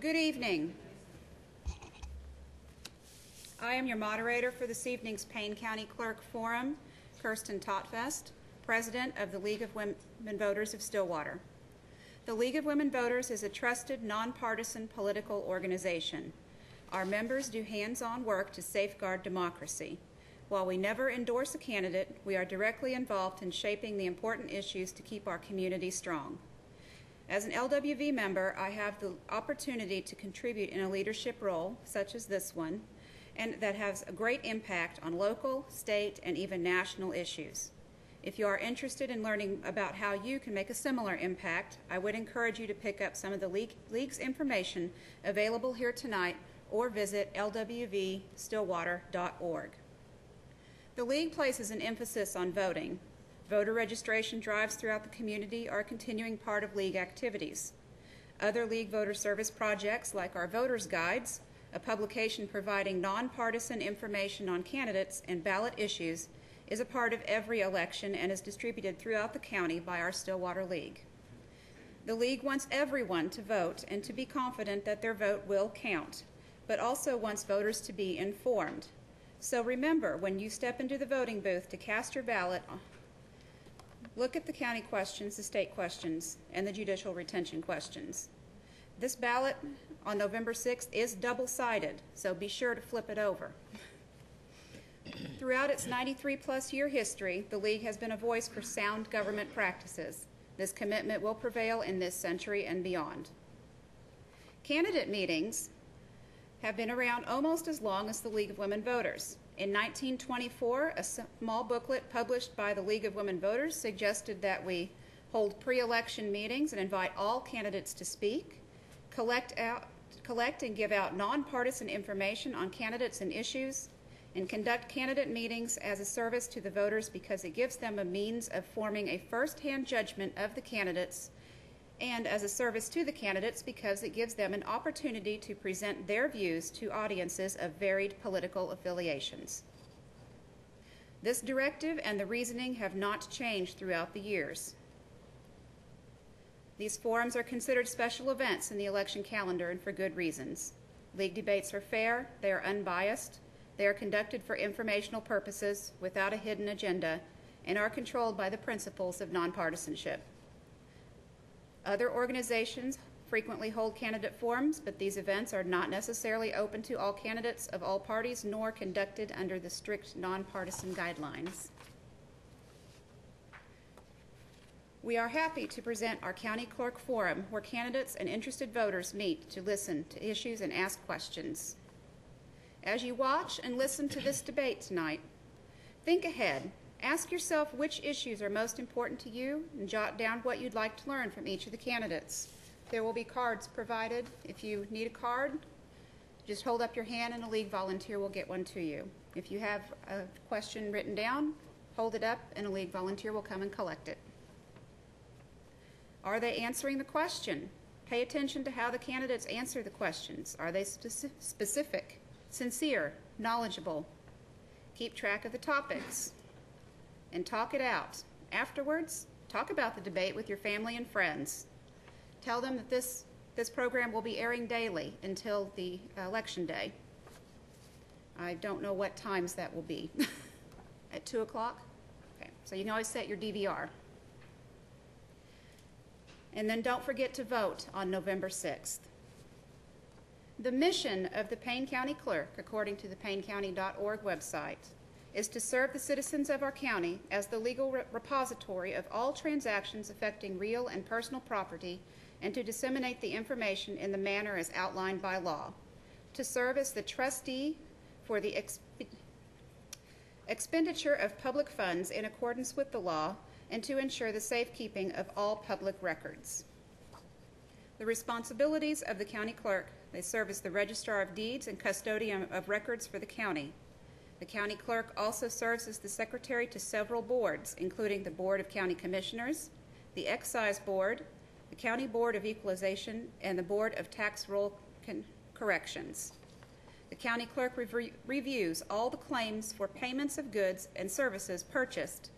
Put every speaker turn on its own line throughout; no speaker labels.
Good evening. I am your moderator for this evening's Payne County Clerk Forum, Kirsten Totfest, President of the League of Women Voters of Stillwater. The League of Women Voters is a trusted, nonpartisan political organization. Our members do hands-on work to safeguard democracy. While we never endorse a candidate, we are directly involved in shaping the important issues to keep our community strong. As an LWV member, I have the opportunity to contribute in a leadership role, such as this one, and that has a great impact on local, state, and even national issues. If you are interested in learning about how you can make a similar impact, I would encourage you to pick up some of the League's information available here tonight or visit lwvstillwater.org. The League places an emphasis on voting. Voter registration drives throughout the community are a continuing part of League activities. Other League voter service projects, like our Voters Guides, a publication providing nonpartisan information on candidates and ballot issues, is a part of every election and is distributed throughout the county by our Stillwater League. The League wants everyone to vote and to be confident that their vote will count, but also wants voters to be informed. So remember, when you step into the voting booth to cast your ballot, look at the county questions, the state questions, and the judicial retention questions. This ballot on November 6th is double-sided, so be sure to flip it over. Throughout its 93-plus year history, the League has been a voice for sound government practices. This commitment will prevail in this century and beyond. Candidate meetings have been around almost as long as the League of Women Voters. In 1924, a small booklet published by the League of Women Voters suggested that we hold pre-election meetings and invite all candidates to speak, collect and give out nonpartisan information on candidates and issues, and conduct candidate meetings as a service to the voters because it gives them a means of forming a first-hand judgment of the candidates, and as a service to the candidates because it gives them an opportunity to present their views to audiences of varied political affiliations. This directive and the reasoning have not changed throughout the years. These forums are considered special events in the election calendar, and for good reasons. League debates are fair, they are unbiased, they are conducted for informational purposes without a hidden agenda, and are controlled by the principles of nonpartisanship. Other organizations frequently hold candidate forums, but these events are not necessarily open to all candidates of all parties, nor conducted under the strict nonpartisan guidelines. We are happy to present our County Clerk Forum, where candidates and interested voters meet to listen to issues and ask questions. As you watch and listen to this debate tonight, think ahead. Ask yourself which issues are most important to you and jot down what you'd like to learn from each of the candidates. There will be cards provided. If you need a card, just hold up your hand and a League volunteer will get one to you. If you have a question written down, hold it up and a League volunteer will come and collect it. Are they answering the question? Pay attention to how the candidates answer the questions. Are they specific, sincere, knowledgeable? Keep track of the topics and talk it out. Afterwards, talk about the debate with your family and friends. Tell them that this program will be airing daily until the election day. I don't know what times that will be. At 2 o'clock? Okay, so you can always set your DVR. And then don't forget to vote on November 6th. The mission of the Payne County Clerk, according to the paynecounty.org website, is to serve the citizens of our county as the legal repository of all transactions affecting real and personal property and to disseminate the information in the manner as outlined by law, to serve as the trustee for the expenditure of public funds in accordance with the law, and to ensure the safekeeping of all public records. The responsibilities of the county clerk: they serve as the registrar of deeds and custodian of records for the county. The county clerk also serves as the secretary to several boards, including the Board of County Commissioners, the Excise Board, the County Board of Equalization, and the Board of Tax Roll Corrections. The county clerk reviews all the claims for payments of goods and services purchased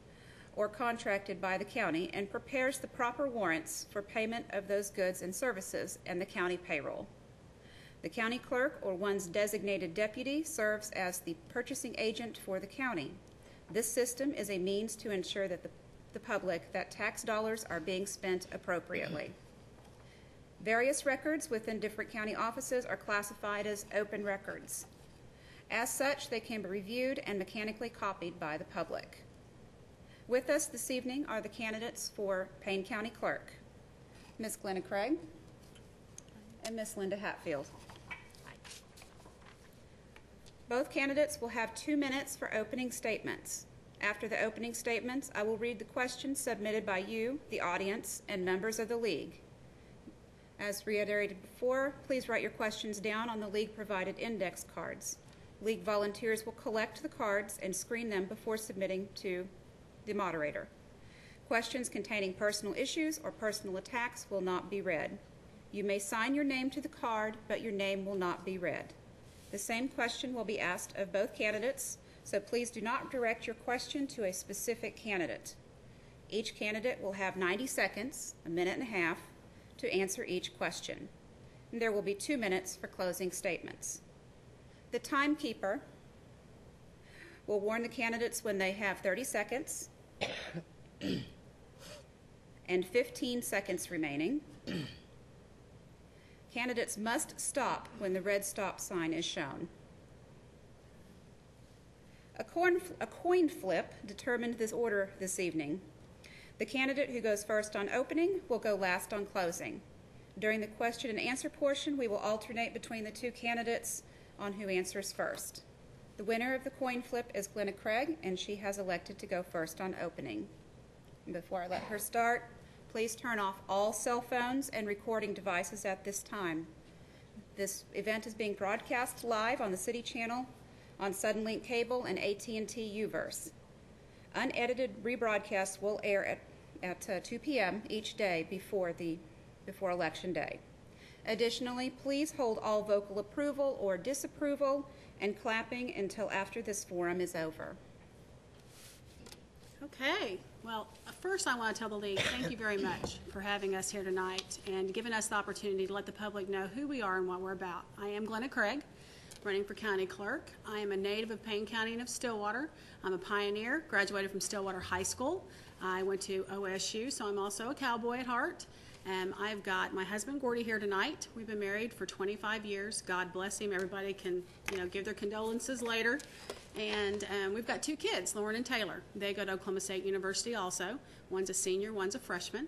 or contracted by the county and prepares the proper warrants for payment of those goods and services and the county payroll. The county clerk or one's designated deputy serves as the purchasing agent for the county. This system is a means to ensure that the public that tax dollars are being spent appropriately. Various records within different county offices are classified as open records. As such, they can be reviewed and mechanically copied by the public. With us this evening are the candidates for Payne County Clerk, Ms. Glenna Craig and Ms. Linda Hatfield. Both candidates will have 2 minutes for opening statements. After the opening statements, I will read the questions submitted by you, the audience, and members of the league. As reiterated before, please write your questions down on the league-provided index cards. League volunteers will collect the cards and screen them before submitting to the moderator. Questions containing personal issues or personal attacks will not be read. You may sign your name to the card, but your name will not be read. The same question will be asked of both candidates, so please do not direct your question to a specific candidate. Each candidate will have 90 seconds, a minute and a half, to answer each question. And there will be 2 minutes for closing statements. The timekeeper will warn the candidates when they have 30 seconds and 15 seconds remaining. Candidates must stop when the red stop sign is shown. A coin flip determined this order this evening. The candidate who goes first on opening will go last on closing. During the question and answer portion, we will alternate between the two candidates on who answers first. The winner of the coin flip is Glenna Craig, and she has elected to go first on opening. And before I let her start, please turn off all cell phones and recording devices at this time. This event is being broadcast live on the City Channel, on Suddenlink Cable, and AT&T Uverse. Unedited rebroadcasts will air at 2 p.m. each day before Election Day. Additionally, please hold all vocal approval or disapproval and clapping until after this forum is over.
Okay. Well, first I want to tell the League thank you very much for having us here tonight and giving us the opportunity to let the public know who we are and what we're about. I am Glenna Craig, running for County Clerk. I am a native of Payne County and of Stillwater. I'm a pioneer, graduated from Stillwater High School. I went to OSU, so I'm also a cowboy at heart. I've got my husband Gordy here tonight. We've been married for 25 years. God bless him. Everybody can, give their condolences later. And we've got 2 kids, Lauren and Taylor. They go to Oklahoma State University also. One's a senior, one's a freshman.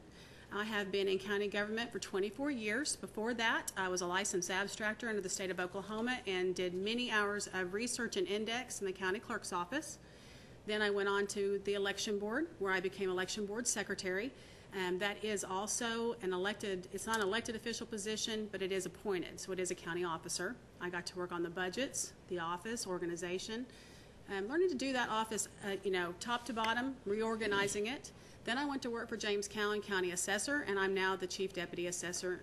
I have been in county government for 24 years. Before that, I was a licensed abstractor under the state of Oklahoma and did many hours of research and index in the county clerk's office. Then I went on to the election board, where I became election board secretary. That is also an elected, it's not an elected official position, but it is appointed, so it is a county officer. I got to work on the budgets, the office, organization, learning to do that office, top to bottom, reorganizing it. Then I went to work for James Cowan County Assessor, and I'm now the Chief Deputy Assessor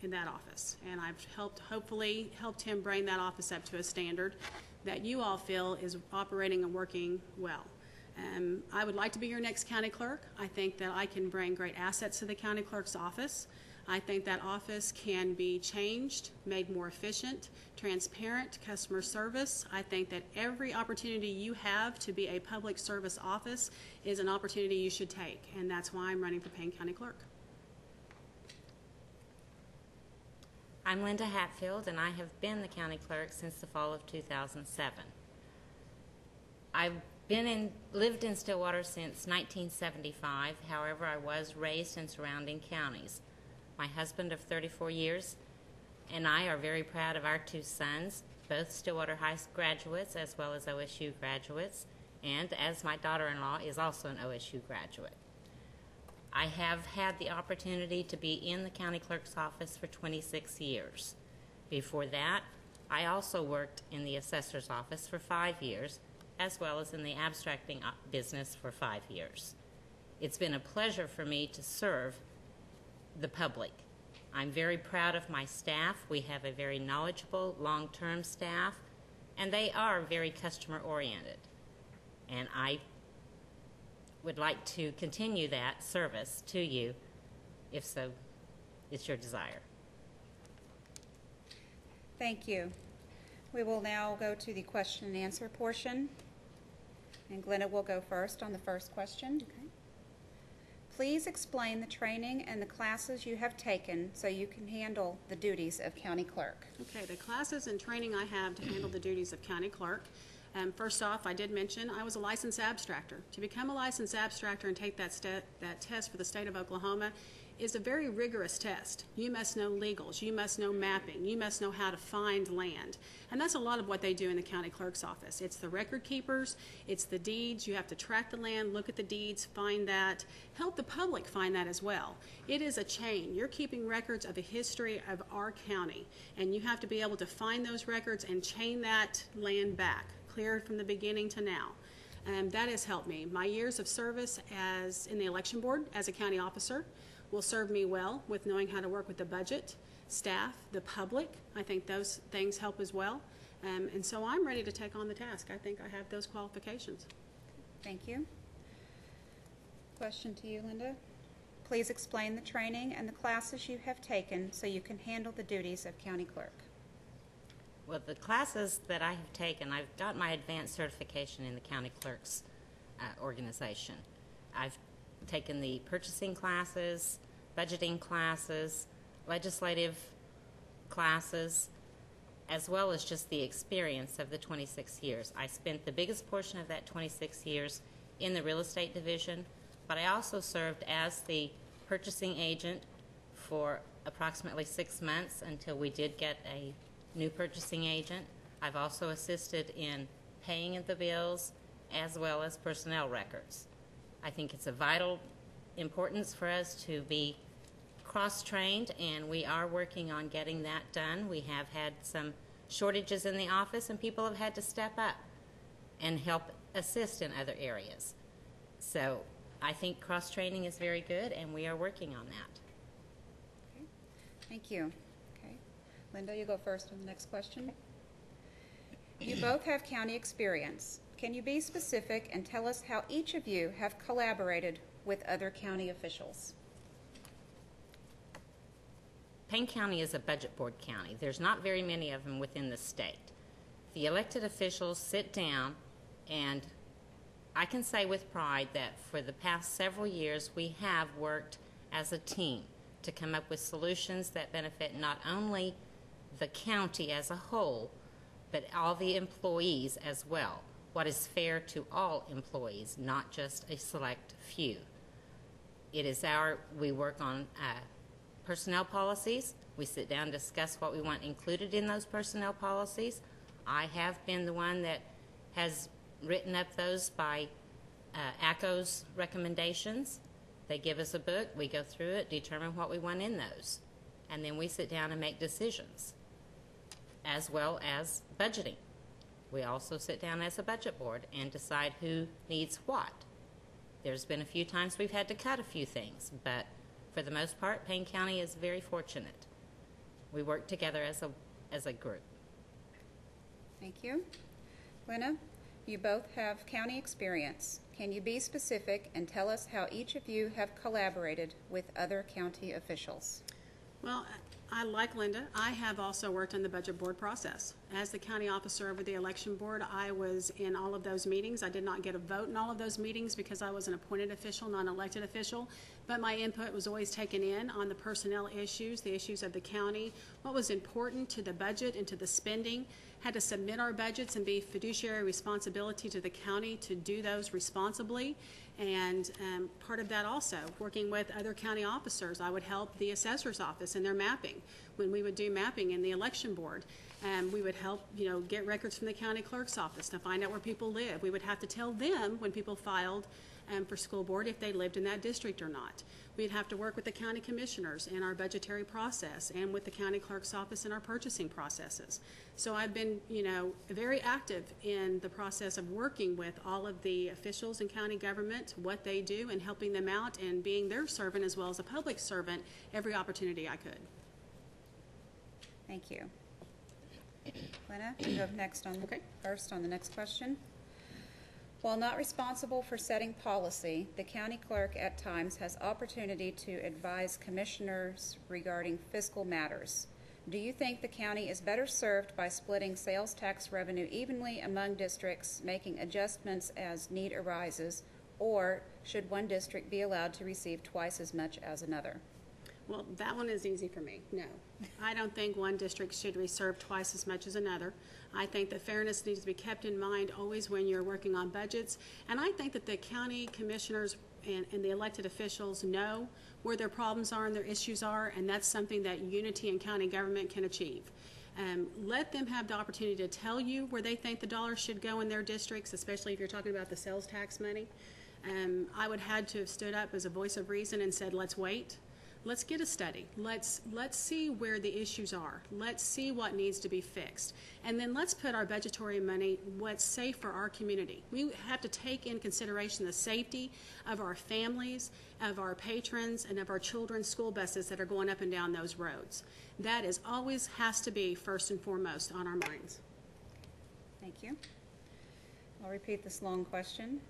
in that office. And I've hopefully helped him bring that office up to a standard that you all feel is operating and working well. I would like to be your next county clerk. I think that I can bring great assets to the county clerk's office. I think that office can be changed, made more efficient, transparent, customer service. I think that every opportunity you have to be a public service office is an opportunity you should take, and that's why I'm running for Payne County Clerk.
I'm Linda Hatfield, and I have been the county clerk since the fall of 2007. I've lived in Stillwater since 1975. However, I was raised in surrounding counties. My husband of 34 years and I are very proud of our 2 sons, both Stillwater High graduates as well as OSU graduates, and as my daughter-in-law is also an OSU graduate. I have had the opportunity to be in the county clerk's office for 26 years. Before that, I also worked in the assessor's office for 5 years, as well as in the abstracting business for 5 years. It's been a pleasure for me to serve the public. I'm very proud of my staff. We have a very knowledgeable, long-term staff, and they are very customer-oriented. And I would like to continue that service to you, if so it's your desire.
Thank you. We will now go to the question and answer portion. And Glenna will go first on the first question. Okay. Please explain the training and the classes you have taken so you can handle the duties of county clerk.
Okay, the classes and training I have to handle the duties of county clerk. First off, I did mention I was a licensed abstractor. To become a licensed abstractor and take that test for the state of Oklahoma is a very rigorous test. You must know legals, you must know mapping, you must know how to find land. And that's a lot of what they do in the county clerk's office. It's the record keepers, it's the deeds, you have to track the land, look at the deeds, find that, help the public find that as well. It is a chain. You're keeping records of the history of our county, and you have to be able to find those records and chain that land back, cleared from the beginning to now. That has helped me. My years of service in the election board as a county officer will serve me well with knowing how to work with the budget, staff, the public. I think those things help as well. And so I'm ready to take on the task. I think I have those qualifications.
Thank you. Question to you, Linda. Please explain the training and the classes you have taken so you can handle the duties of county clerk.
Well, the classes that I have taken, I've got my advanced certification in the county clerk's organization. I've taken the purchasing classes, budgeting classes, legislative classes, as well as just the experience of the 26 years. I spent the biggest portion of that 26 years in the real estate division, but I also served as the purchasing agent for approximately 6 months until we did get a new purchasing agent. I've also assisted in paying of the bills as well as personnel records. I think it's a vital importance for us to be cross-trained, and we are working on getting that done. We have had some shortages in the office, and people have had to step up and help assist in other areas. So I think cross-training is very good, and we are working on that.
Okay. Thank you. Okay. Linda, you go first on the next question. You both have county experience. Can you be specific and tell us how each of you have collaborated with other county officials?
Payne County is a budget board county. There's not very many of them within the state. The elected officials sit down, and I can say with pride that for the past several years we have worked as a team to come up with solutions that benefit not only the county as a whole, but all the employees as well. What is fair to all employees, not just a select few. We work on personnel policies. We sit down and discuss what we want included in those personnel policies. I have been the one that has written up those by ACO's recommendations. They give us a book, we go through it, determine what we want in those, and then we sit down and make decisions, as well as budgeting. We also sit down as a budget board and decide who needs what. There's been a few times we've had to cut a few things, but for the most part, Payne County is very fortunate. We work together as a group.
Thank you. Lena, you both have county experience. Can you be specific and tell us how each of you have collaborated with other county officials?
Well, I, like Linda, I have also worked in the budget board process. As the county officer over the election board, I was in all of those meetings. I did not get a vote in all of those meetings because I was an appointed official, not an elected official, but my input was always taken in on the personnel issues, the issues of the county, what was important to the budget and to the spending. Had to submit our budgets and be fiduciary responsibility to the county to do those responsibly. And part of that also, working with other county officers. I would help the assessor's office in their mapping. When we would do mapping in the election board, we would help, get records from the county clerk's office to find out where people live. We would have to tell them when people filed for school board if they lived in that district or not. We'd have to work with the county commissioners in our budgetary process and with the county clerk's office in our purchasing processes. So I've been, very active in the process of working with all of the officials in county government, what they do, and helping them out and being their servant as well as a public servant every opportunity I could.
Thank you. Lena, you go next on
Okay.
first on the next question. While not responsible for setting policy, the county clerk at times has opportunity to advise commissioners regarding fiscal matters. Do you think the county is better served by splitting sales tax revenue evenly among districts, making adjustments as need arises, or should one district be allowed to receive twice as much as another?
Well, that one is easy for me. No, I don't think one district should receive twice as much as another. I think that fairness needs to be kept in mind always when you're working on budgets. And I think that the county commissioners and the elected officials know where their problems are and their issues are, and that's something that unity in county government can achieve. Let them have the opportunity to tell you where they think the dollars should go in their districts, especially if you're talking about the sales tax money. I would have to have stood up as a voice of reason and said, let's wait. Let's get a study. Let's see where the issues are. Let's see what needs to be fixed. And then let's put our budgetary money what's safe for our community. We have to take in consideration the safety of our families, of our patrons, and of our children's school buses that are going up and down those roads. That is always has to be first and foremost on our minds.
Thank you. I'll repeat this long question.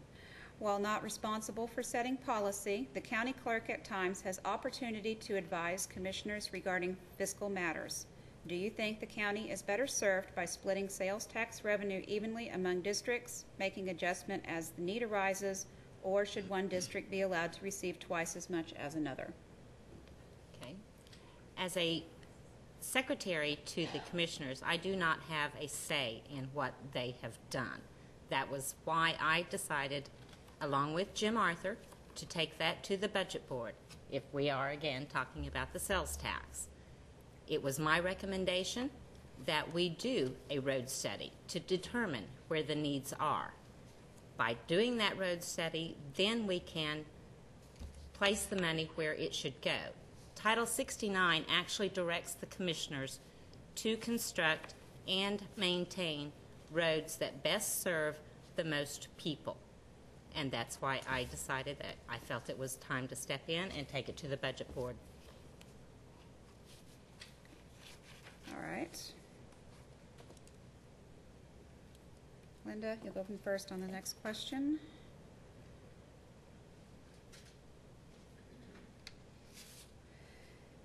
While not responsible for setting policy, the county clerk at times has opportunity to advise commissioners regarding fiscal matters. Do you think the county is better served by splitting sales tax revenue evenly among districts, making adjustment as the need arises, or should one district be allowed to receive twice as much as another?
Okay. As a secretary to the commissioners, I do not have a say in what they have done. That was why I decided, along with Jim Arthur, to take that to the budget board if we are again talking about the sales tax. It was my recommendation that we do a road study to determine where the needs are. By doing that road study, then we can place the money where it should go. Title 69 actually directs the commissioners to construct and maintain roads that best serve the most people. And that's why I decided that I felt it was time to step in and take it to the budget board.
All right. Linda, you'll go first on the next question.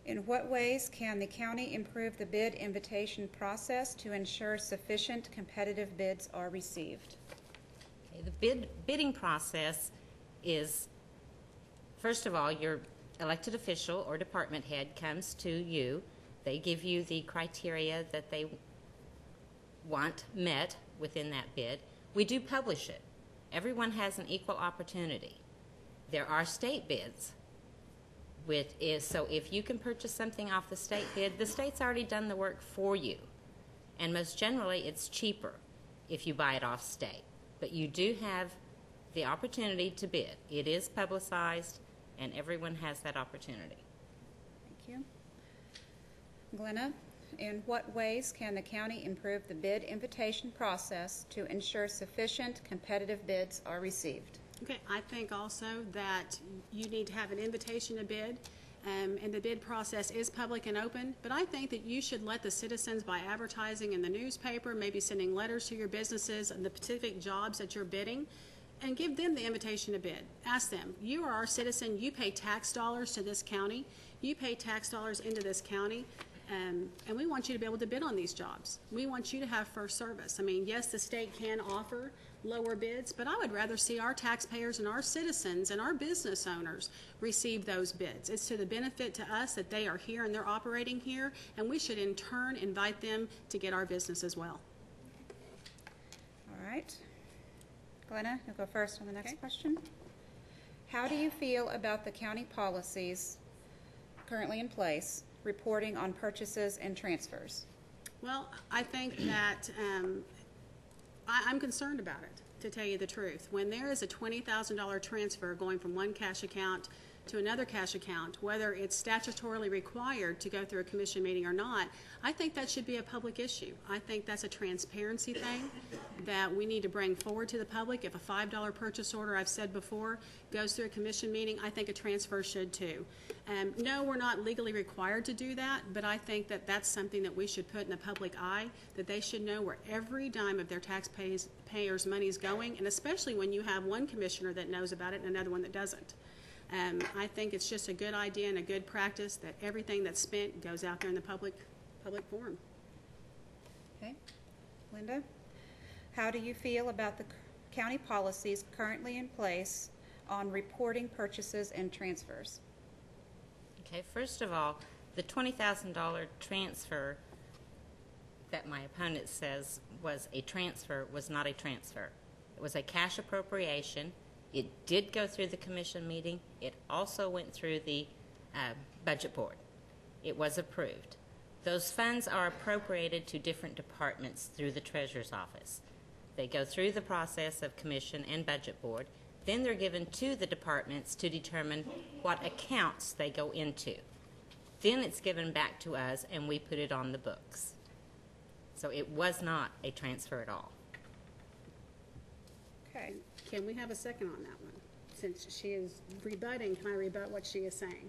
In what ways can the county improve the bid invitation process to ensure sufficient competitive bids are received?
The bidding process is, first of all, your elected official or department head comes to you. They give you the criteria that they want met within that bid. We do publish it. Everyone has an equal opportunity. There are state bids, so if you can purchase something off the state bid, the state's already done the work for you. And most generally, it's cheaper if you buy it off state. But you do have the opportunity to bid. It is publicized, and everyone has that opportunity.
Thank you. Glenna, in what ways can the county improve the bid invitation process to ensure sufficient competitive bids are received?
Okay, I think also that you need to have an invitation to bid, and the bid process is public and open, but I think that you should let the citizens, by advertising in the newspaper, maybe sending letters to your businesses and the specific jobs that you're bidding, and give them the invitation to bid. Ask them, you are our citizen, you pay tax dollars to this county, you pay tax dollars into this county, and we want you to be able to bid on these jobs. We want you to have first service. I mean, yes, the state can offer lower bids, but I would rather see our taxpayers and our citizens and our business owners receive those bids. It's to the benefit to us that they are here and they're operating here, and we should in turn invite them to get our business as well.
All right. Glenna, you'll go first on the next question. How do you feel about the county policies currently in place reporting on purchases and transfers?
Well, I think that I'm concerned about it, to tell you the truth. When there is a $20,000 transfer going from one cash account to another cash account, whether it's statutorily required to go through a commission meeting or not, I think that should be a public issue. I think that's a transparency thing that we need to bring forward to the public. If a $5 purchase order, I've said before, goes through a commission meeting, I think a transfer should too. No, we're not legally required to do that, but I think that that's something that we should put in the public eye, that they should know where every dime of their taxpayers' money is going, and especially when you have one commissioner that knows about it and another one that doesn't. I think it's just a good idea and a good practice that everything that's spent goes out there in the public forum.
Okay. Linda, how do you feel about the county policies currently in place on reporting purchases and transfers?
Okay, first of all, the $20,000 transfer that my opponent says was a transfer was not a transfer. It was a cash appropriation. It did go through the commission meeting. It also went through the budget board. It was approved. Those funds are appropriated to different departments through the treasurer's office. They go through the process of commission and budget board. Then they're given to the departments to determine what accounts they go into. Then it's given back to us and we put it on the books. So it was not a transfer at all.
Okay.
Can we have a second on that one? Since she is rebutting, can I rebut what she is saying?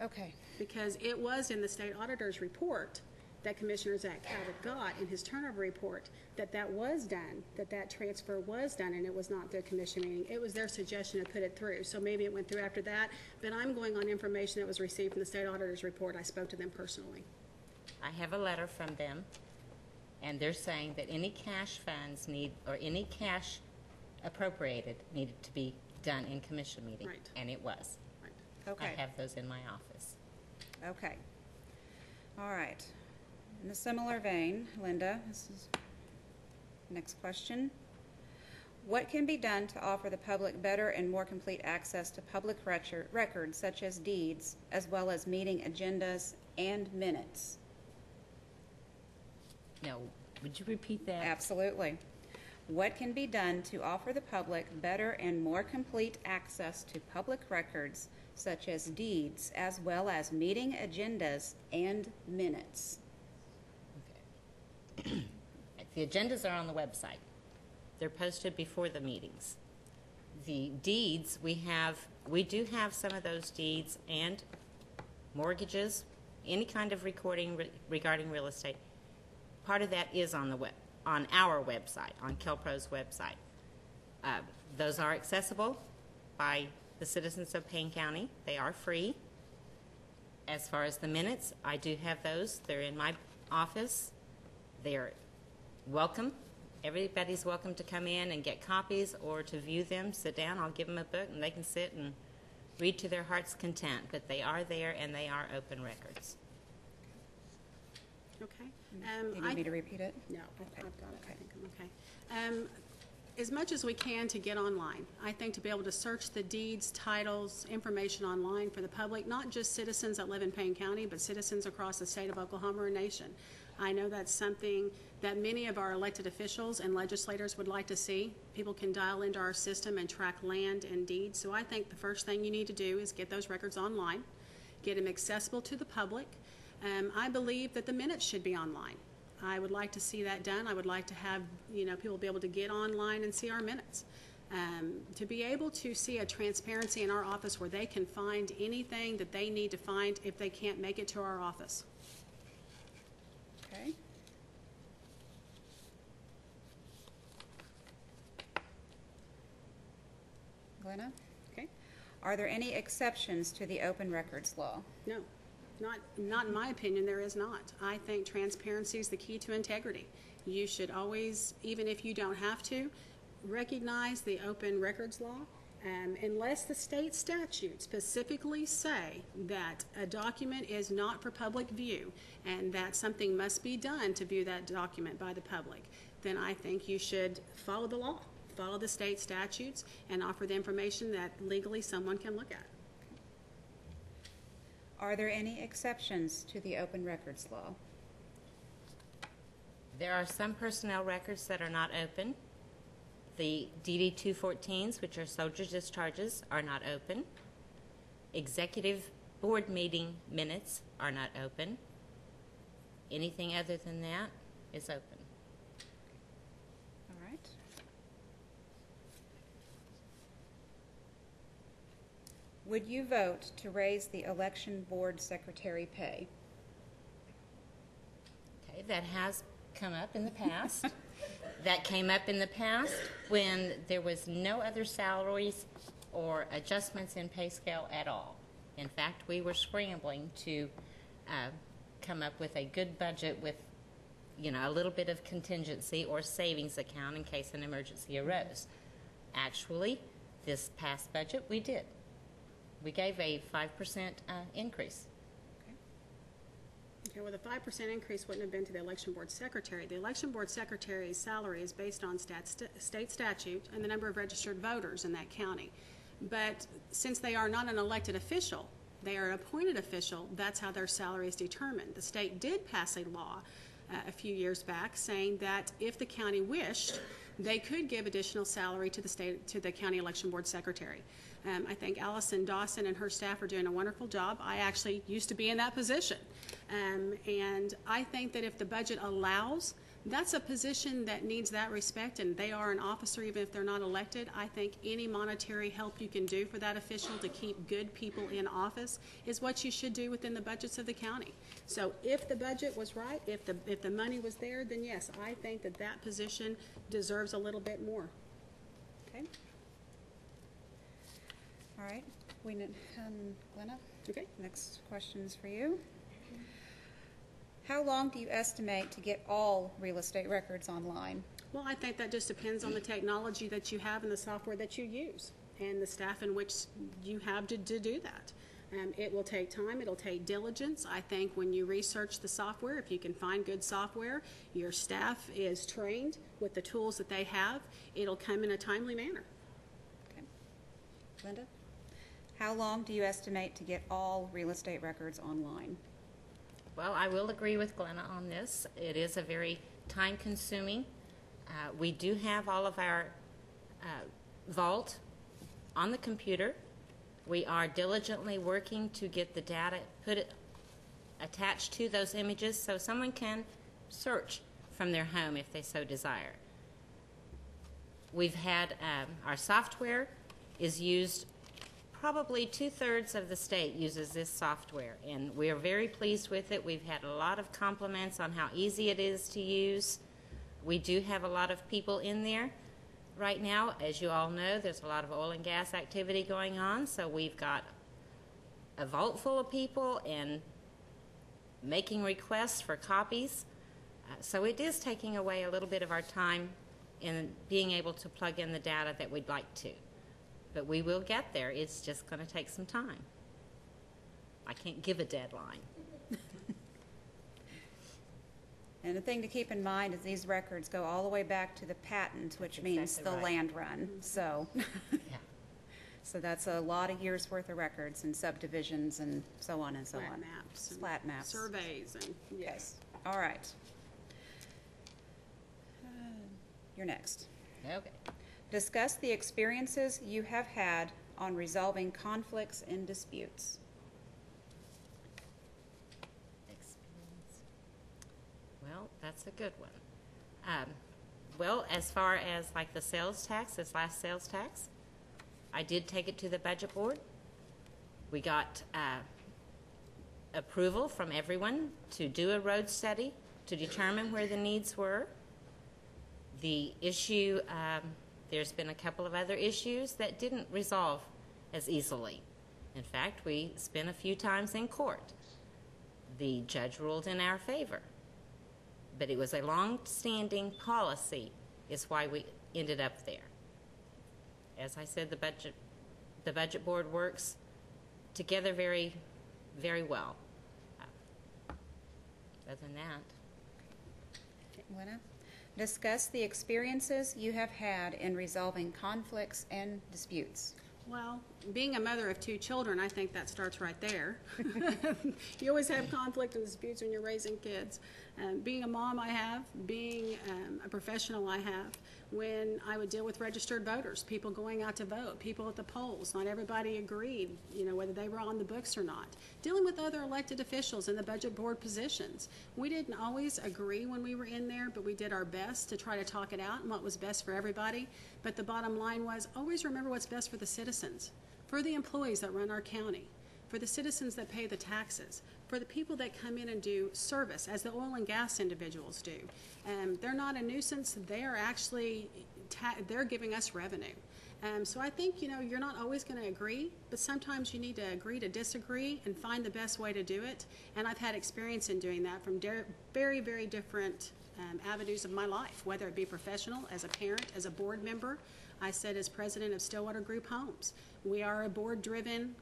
Okay.
Because it was in the state auditor's report that Commissioner Zach Calvert got in his turnover report that was done, that transfer was done, and it was not the commission meeting. It was their suggestion to put it through, so maybe it went through after that, but I'm going on information that was received from the state auditor's report. I spoke to them personally.
I have a letter from them, and they're saying that any cash funds or any cash appropriated needed to be done in commission meeting.
Right.
And it was.
Right.
Okay.
I have those in my office.
Okay. All right. In a similar vein, Linda, this is next question. What can be done to offer the public better and more complete access to public records such as deeds, as well as meeting agendas and minutes?
Now, would you repeat that?
Absolutely. What can be done to offer the public better and more complete access to public records such as deeds, as well as meeting agendas and minutes?
Okay. The agendas are on the website. They're posted before the meetings. The deeds, we do have some of those deeds and mortgages, any kind of recording regarding real estate. Part of that is on our website, on KelPro's website. Those are accessible by the citizens of Payne County. They are free. As far as the minutes, I do have those. They're in my office. They're welcome. Everybody's welcome to come in and get copies or to view them, sit down. I'll give them a book and they can sit and read to their heart's content. But they are there and they are open records.
Okay.
Do you need me to repeat it?
No,
Okay.
I've got it.
Okay.
I think I'm okay. As much as we can to get online, I think to be able to search the deeds, titles, information online for the public, not just citizens that live in Payne County, but citizens across the state of Oklahoma or nation. I know that's something that many of our elected officials and legislators would like to see. People can dial into our system and track land and deeds. So I think the first thing you need to do is get those records online, get them accessible to the public. I believe that the minutes should be online. I would like to see that done. I would like to have, people be able to get online and see our minutes. To be able to see a transparency in our office where they can find anything that they need to find if they can't make it to our office.
Okay. Glenna?
Okay?
Are there any exceptions to the open records law?
No. Not in my opinion, there is not. I think transparency is the key to integrity. You should always, even if you don't have to, recognize the open records law. Unless the state statutes specifically say that a document is not for public view and that something must be done to view that document by the public, then I think you should follow the law, follow the state statutes, and offer the information that legally someone can look at.
Are there any exceptions to the open records law?
There are some personnel records that are not open. The DD 214s, which are soldier discharges, are not open. Executive board meeting minutes are not open. Anything other than that is open.
All right. Would you vote to raise the election board secretary pay?
Okay, that has come up in the past. That came up in the past when there was no other salaries or adjustments in pay scale at all. In fact, we were scrambling to come up with a good budget with, a little bit of contingency or savings account in case an emergency arose. Actually, this past budget, we did. We gave a 5% increase.
Okay, well, the 5% increase wouldn't have been to the election board secretary. The election board secretary's salary is based on state statute and the number of registered voters in that county. But since they are not an elected official, they are an appointed official, that's how their salary is determined. The state did pass a law a few years back saying that if the county wished, they could give additional salary to the county election board secretary. I think Allison Dawson and her staff are doing a wonderful job. I actually used to be in that position. And I think that if the budget allows, that's a position that needs that respect, and they are an officer even if they're not elected. I think any monetary help you can do for that official to keep good people in office is what you should do within the budgets of the county. So if the budget was right, if the money was there, then yes, I think that that position deserves a little bit more.
Okay. All right. We need Glenna.
Okay.
Next question is for you. How long do you estimate to get all real estate records online?
Well, I think that just depends on the technology that you have and the software that you use and the staff in which you have to do that. It will take time. It'll take diligence. I think when you research the software, if you can find good software, your staff is trained with the tools that they have, it'll come in a timely manner.
Okay. Linda? How long do you estimate to get all real estate records online?
Well, I will agree with Glenna on this. It is a very time-consuming. We do have all of our vault on the computer. We are diligently working to get the data attached to those images so someone can search from their home if they so desire. We've had our software is used. Probably 2/3 of the state uses this software, and we are very pleased with it. We've had a lot of compliments on how easy it is to use. We do have a lot of people in there right now. As you all know, there's a lot of oil and gas activity going on, so we've got a vault full of people and making requests for copies. So it is taking away a little bit of our time in being able to plug in the data that we'd like to. But we will get there. It's just going to take some time. I can't give a deadline.
And the thing to keep in mind is these records go all the way back to the patent, which
That's
means
exactly
the
right.
land run. So,
Yeah.
so that's a lot of years worth of records and subdivisions and so on and so
Plat
on.
maps. and
Plat maps.
Surveys and, yes.
All right. You're next.
Okay.
Discuss the experiences you have had on resolving conflicts and disputes.
Experience. Well, that's a good one. Well, as far as like the sales tax, this last sales tax, I did take it to the budget board. We got approval from everyone to do a road study to determine where the needs were. The issue, there's been a couple of other issues that didn't resolve as easily. In fact, we spent a few times in court. The judge ruled in our favor. But it was a long-standing policy is why we ended up there. As I said, the budget board works together very, very well. Other than that.
Glenna? Discuss the experiences you have had in resolving conflicts and disputes.
Well, being a mother of 2 children, I think that starts right there. You always have conflict and disputes when you're raising kids. Being a mom, I have. Being a professional, I have. When I would deal with registered voters, people going out to vote, people at the polls, not everybody agreed, whether they were on the books or not. Dealing with other elected officials in the budget board positions. We didn't always agree when we were in there, but we did our best to try to talk it out and what was best for everybody. But the bottom line was, always remember what's best for the citizens, for the employees that run our county, for the citizens that pay the taxes, for the people that come in and do service, as the oil and gas individuals do. They're not a nuisance. They are actually, they're giving us revenue. So I think, you're not always going to agree, but sometimes you need to agree to disagree and find the best way to do it. And I've had experience in doing that from very, very different avenues of my life, whether it be professional, as a parent, as a board member. I said as president of Stillwater Group Homes. We are a board-driven,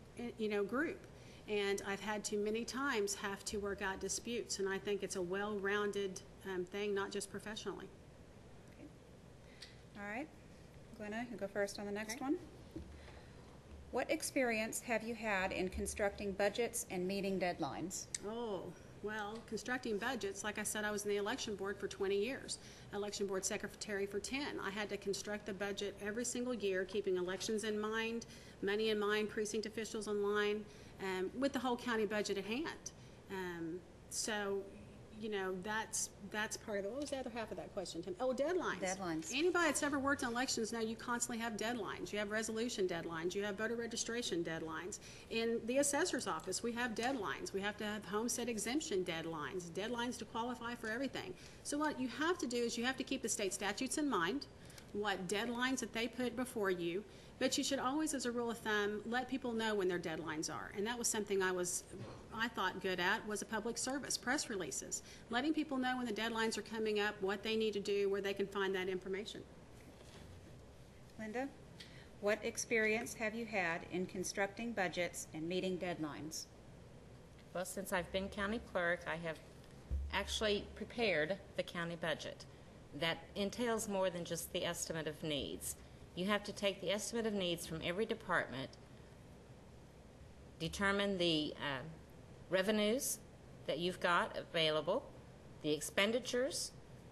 group. And I've had to many times have to work out disputes, and I think it's a well-rounded thing, not just professionally.
Okay. All right. Glenna, you go first on the next one. What experience have you had in constructing budgets and meeting deadlines?
Oh, well, constructing budgets, like I said, I was in the election board for 20 years, election board secretary for 10. I had to construct the budget every single year, keeping elections in mind, money in mind, precinct officials in line, with the whole county budget at hand. So, that's part of it. What was the other half of that question, Tim? Oh, deadlines.
Deadlines.
Anybody that's ever worked in elections know you constantly have deadlines. You have resolution deadlines. You have voter registration deadlines. In the assessor's office, we have deadlines. We have to have homestead exemption deadlines to qualify for everything. So what you have to do is you have to keep the state statutes in mind, what deadlines that they put before you, but you should always, as a rule of thumb, let people know when their deadlines are. And that was something I thought good at, was a public service, press releases, letting people know when the deadlines are coming up, what they need to do, where they can find that information.
Linda, what experience have you had in constructing budgets and meeting deadlines?
Well, since I've been county clerk, I have actually prepared the county budget. That entails more than just the estimate of needs. You have to take the estimate of needs from every department, determine the revenues that you've got available, the expenditures.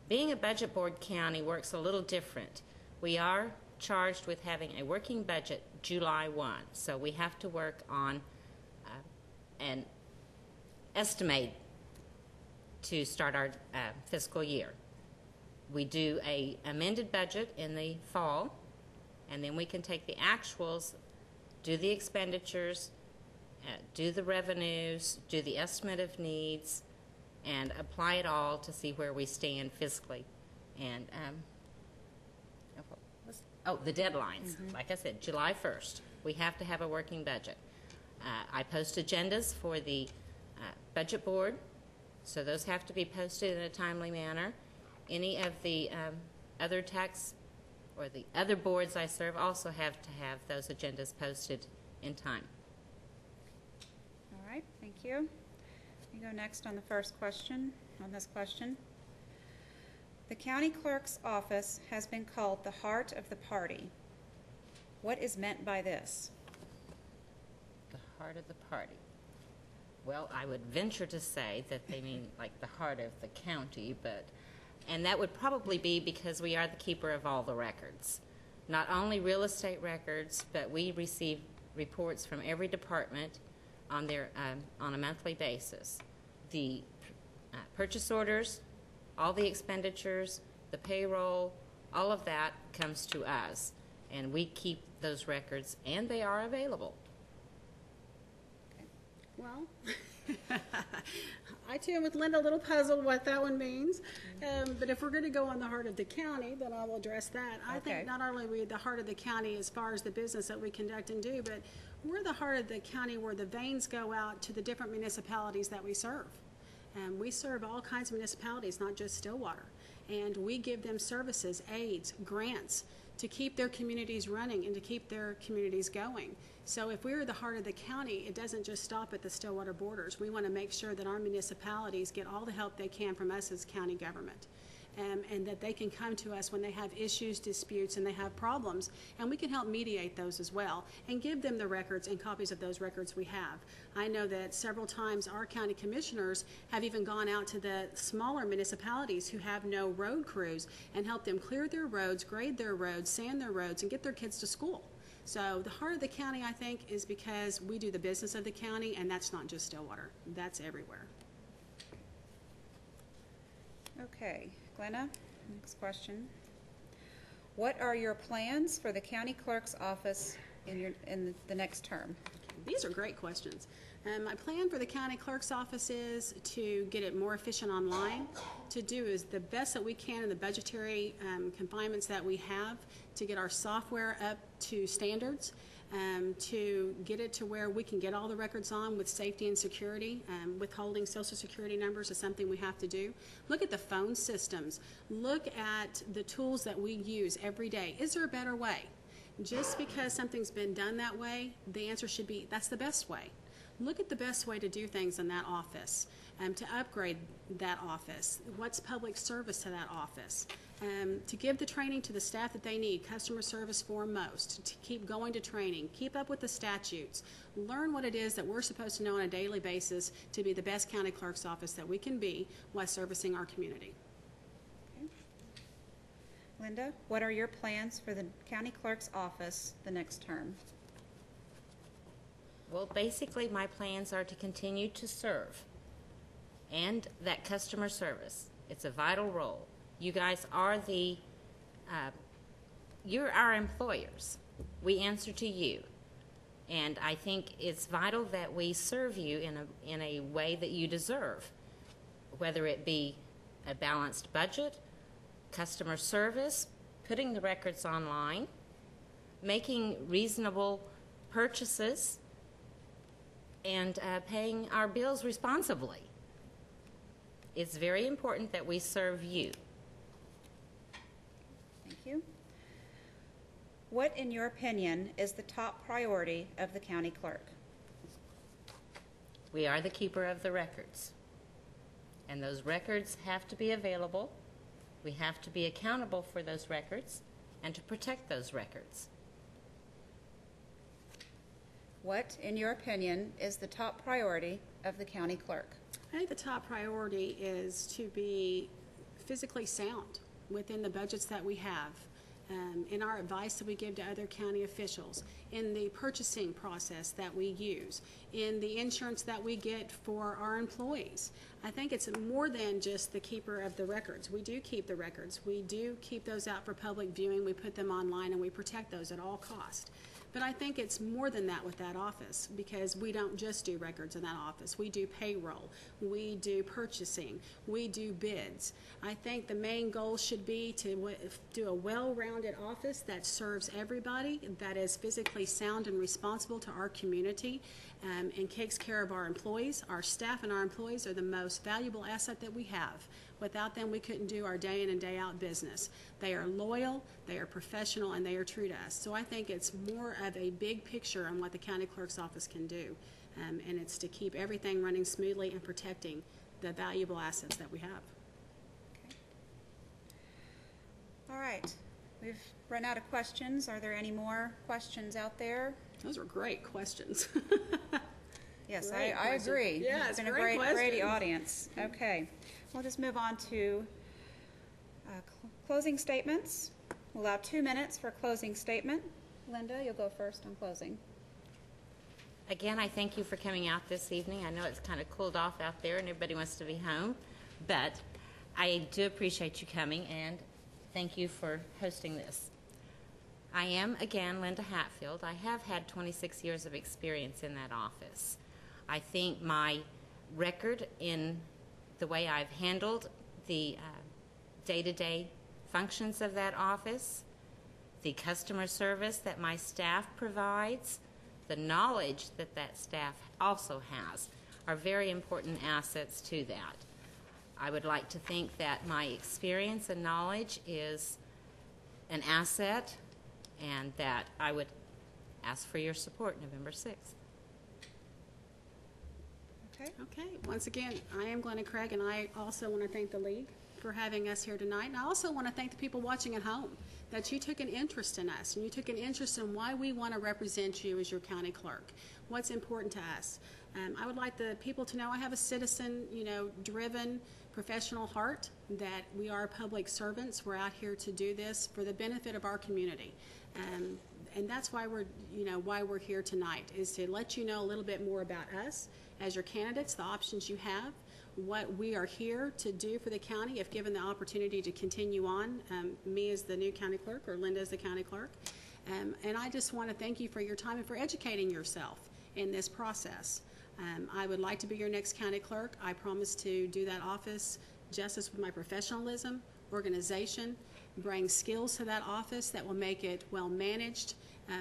Being a budget board county works a little different. We are charged with having a working budget July 1, so we have to work on an estimate to start our fiscal year. We do a amended budget in the fall, and then we can take the actuals, do the expenditures, do the revenues, do the estimate of needs, and apply it all to see where we stand fiscally. And the deadlines. Like I said, July 1st. We have to have a working budget. I post agendas for the budget board, so those have to be posted in a timely manner. Any of the other tax or the other boards I serve also have to have those agendas posted in time.
All right, thank you. You go next on the first question, on this question. The county clerk's office has been called the heart of the party. What is meant by this?
The heart of the party. Well, I would venture to say that they mean like the heart of the county, and that would probably be because we are the keeper of all the records. Not only real estate records, but we receive reports from every department on a monthly basis. The purchase orders, all the expenditures, the payroll, all of that comes to us, and we keep those records, and they are available.
Well, I too am with Linda a little puzzled what that one means, but if we're going to go on the heart of the county, then I will address that. I think not only are we the heart of the county as far as the business that we conduct and do, but we're the heart of the county where the veins go out to the different municipalities that we serve. We serve all kinds of municipalities, not just Stillwater, and we give them services, aids, grants to keep their communities running and to keep their communities going. So if we're the heart of the county, it doesn't just stop at the Stillwater borders. We want to make sure that our municipalities get all the help they can from us as county government. and that they can come to us when they have issues, disputes, and they have problems, and we can help mediate those as well and give them the records and copies of those records we have. I know that several times our county commissioners have even gone out to the smaller municipalities who have no road crews and helped them clear their roads, grade their roads, sand their roads, and get their kids to school. So the heart of the county, I think, is because we do the business of the county, and that's not just Stillwater. That's everywhere.
Okay, Glenna, next question. What are your plans for the county clerk's office in the next term?
These are great questions. My plan for the county clerk's office is to get it more efficient online, to do is the best that we can in the budgetary confinements that we have, to get our software up to standards, to get it to where we can get all the records on with safety and security. Withholding Social Security numbers is something we have to do. Look at the phone systems. Look at the tools that we use every day. Is there a better way? Just because something's been done that way, the answer should be, that's the best way. Look at the best way to do things in that office, to upgrade that office. What's public service to that office? To give the training to the staff that they need, customer service foremost, to keep going to training, keep up with the statutes, learn what it is that we're supposed to know on a daily basis to be the best county clerk's office that we can be while servicing our community.
Okay. Linda, what are your plans for the county clerk's office the next term?
Well, basically, my plans are to continue to serve and that customer service. It's a vital role. You guys are you're our employers. We answer to you. And I think it's vital that we serve you in a way that you deserve, whether it be a balanced budget, customer service, putting the records online, making reasonable purchases, and paying our bills responsibly. It's very important that we serve you.
Thank you. What, in your opinion, is the top priority of the county clerk?
We are the keeper of the records, and those records have to be available. We have to be accountable for those records and to protect those records.
What, in your opinion, is the top priority of the county clerk?
I think the top priority is to be physically sound within the budgets that we have, in our advice that we give to other county officials, in the purchasing process that we use, in the insurance that we get for our employees. I think it's more than just the keeper of the records. We do keep the records. We do keep those out for public viewing. We put them online, and we protect those at all costs. But I think it's more than that with that office, because we don't just do records in that office. We do payroll, we do purchasing, we do bids. I think the main goal should be to do a well-rounded office that serves everybody, that is physically sound and responsible to our community, and takes care of our employees. Our staff and our employees are the most valuable asset that we have. Without them, we couldn't do our day in and day out business. They are loyal, they are professional, and they are true to us. So I think it's more of a big picture on what the county clerk's office can do. And it's to keep everything running smoothly and protecting the valuable assets that we have.
Okay. All right. We've run out of questions. Are there any more questions out there?
Those are great questions.
Yes,
Great
I agree.
Yeah,
it's been
great
a great
questions.
audience. Okay. We'll just move on to closing statements. We'll allow 2 minutes for closing statement. Linda, you'll go first on closing.
Again, I thank you for coming out this evening. I know it's kind of cooled off out there and everybody wants to be home, but I do appreciate you coming, and thank you for hosting this. I am, again, Linda Hatfield. I have had 26 years of experience in that office. I think my record in the way I've handled the day-to-day functions of that office, the customer service that my staff provides, the knowledge that that staff also has, are very important assets to that. I would like to think that my experience and knowledge is an asset, and that I would ask for your support November 6th.
Okay.
Okay, once again, I am Glenna Craig, and I also want to thank the League for having us here tonight. And I also want to thank the people watching at home that you took an interest in us and you took an interest in why we want to represent you as your county clerk, what's important to us. I would like the people to know I have a citizen, driven, professional heart, that we are public servants. We're out here to do this for the benefit of our community. And that's why we're here tonight, is to let you know a little bit more about us as your candidates, the options you have, what we are here to do for the county if given the opportunity to continue on, me as the new county clerk or Linda as the county clerk. And I just want to thank you for your time and for educating yourself in this process. I would like to be your next county clerk. I promise to do that office justice with my professionalism, organization, bring skills to that office that will make it well managed.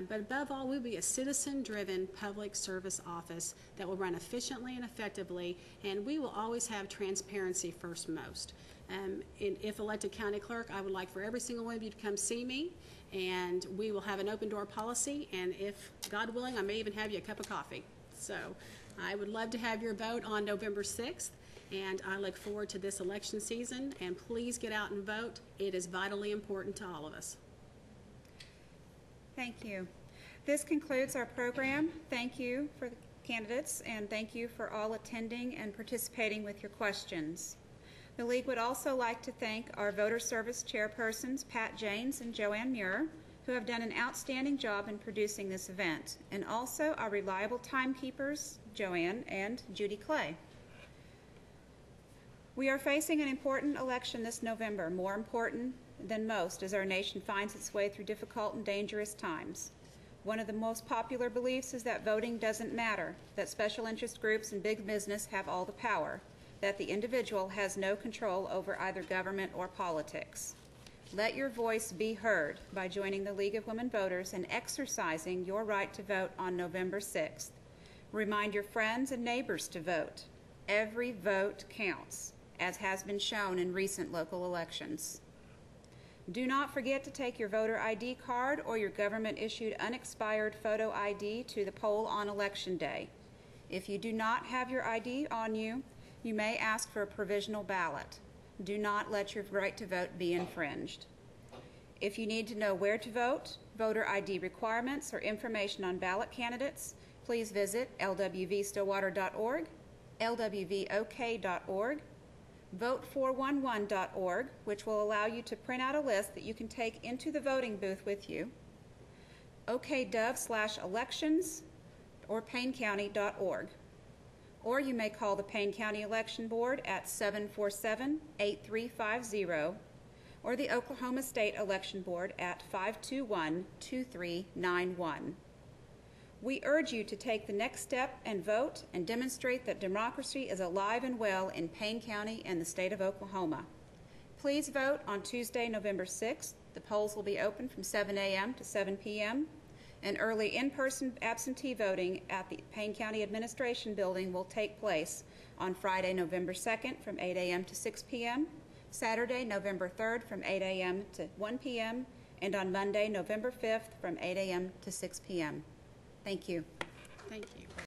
But above all, we'll be a citizen-driven public service office that will run efficiently and effectively, and we will always have transparency first most. If elected county clerk, I would like for every single one of you to come see me, and we will have an open door policy, and if God willing, I may even have you a cup of coffee. So I would love to have your vote on November 6th, and I look forward to this election season, and please get out and vote. It is vitally important to all of us.
Thank you. This concludes our program. Thank you for the candidates, and thank you for all attending and participating with your questions. The League would also like to thank our voter service chairpersons, Pat Janes and Joanne Muir, who have done an outstanding job in producing this event, and also our reliable timekeepers, Joanne and Judy Clay. We are facing an important election this November, more important than most as our nation finds its way through difficult and dangerous times. One of the most popular beliefs is that voting doesn't matter, that special interest groups and big business have all the power, that the individual has no control over either government or politics. Let your voice be heard by joining the League of Women Voters and exercising your right to vote on November 6th. Remind your friends and neighbors to vote. Every vote counts, as has been shown in recent local elections. Do not forget to take your voter ID card or your government-issued unexpired photo ID to the poll on Election Day. If you do not have your ID on you, you may ask for a provisional ballot. Do not let your right to vote be infringed. If you need to know where to vote, voter ID requirements, or information on ballot candidates, please visit lwvstillwater.org, lwvok.org, vote411.org, which will allow you to print out a list that you can take into the voting booth with you, okdov/elections, or paynecounty.org. Or you may call the Payne County Election Board at 747-8350, or the Oklahoma State Election Board at 521-2391. We urge you to take the next step and vote and demonstrate that democracy is alive and well in Payne County and the state of Oklahoma. Please vote on Tuesday, November 6th. The polls will be open from 7 a.m. to 7 p.m. and early in-person absentee voting at the Payne County Administration Building will take place on Friday, November 2nd from 8 a.m. to 6 p.m., Saturday, November 3rd from 8 a.m. to 1 p.m., and on Monday, November 5th from 8 a.m. to 6 p.m. Thank you.
Thank you.